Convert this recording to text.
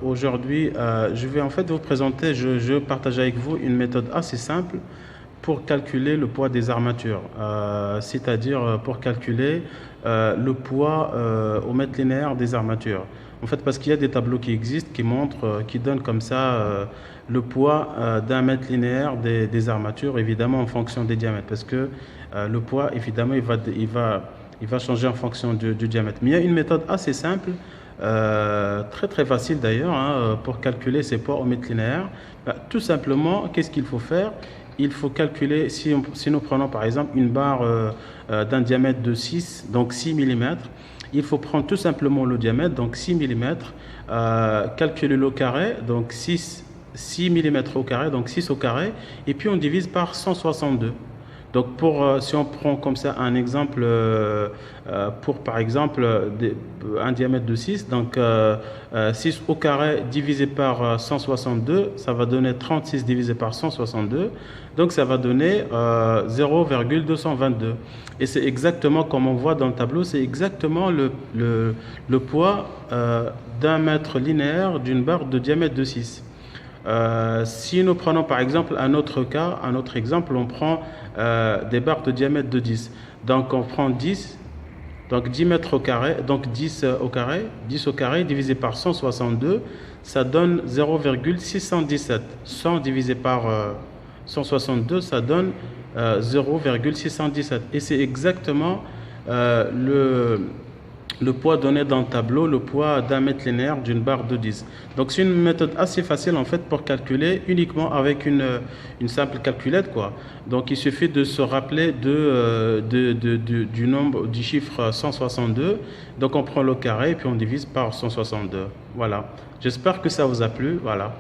Aujourd'hui, je vais en fait vous présenter, je partage avec vous une méthode assez simple pour calculer le poids des armatures, c'est-à-dire pour calculer le poids au mètre linéaire des armatures. En fait, parce qu'il y a des tableaux qui existent qui montrent, qui donnent comme ça le poids d'un mètre linéaire des armatures, évidemment en fonction des diamètres, parce que le poids, évidemment, il va changer en fonction du diamètre. Mais il y a une méthode assez simple, très très facile d'ailleurs, hein, pour calculer ces poids au mètre linéaire. Tout simplement, qu'est-ce qu'il faut faire? Il faut calculer, si nous prenons par exemple une barre d'un diamètre de 6, donc 6 mm, il faut prendre tout simplement le diamètre, donc 6 mm, calculer le carré, donc 6 mm au carré, donc 6 au carré, et puis on divise par 162. Donc si on prend comme ça un exemple pour par exemple un diamètre de 6, donc 6 au carré divisé par 162, ça va donner 36 divisé par 162, donc ça va donner 0,222. Et c'est exactement comme on voit dans le tableau, c'est exactement le poids d'un mètre linéaire d'une barre de diamètre de 6. Si nous prenons par exemple un autre cas, un autre exemple, on prend des barres de diamètre de 10. Donc on prend 10, donc 10 mètres au carré, donc 10 au carré, 10 au carré divisé par 162, ça donne 0,617. 100 divisé par 162, ça donne 0,617. Et c'est exactement le poids donné dans le tableau, le poids d'un mètre linéaire d'une barre de 10. Donc c'est une méthode assez facile en fait pour calculer uniquement avec une simple calculette, quoi. Donc il suffit de se rappeler du nombre du chiffre 162. Donc on prend le carré et puis on divise par 162. Voilà. J'espère que ça vous a plu. Voilà.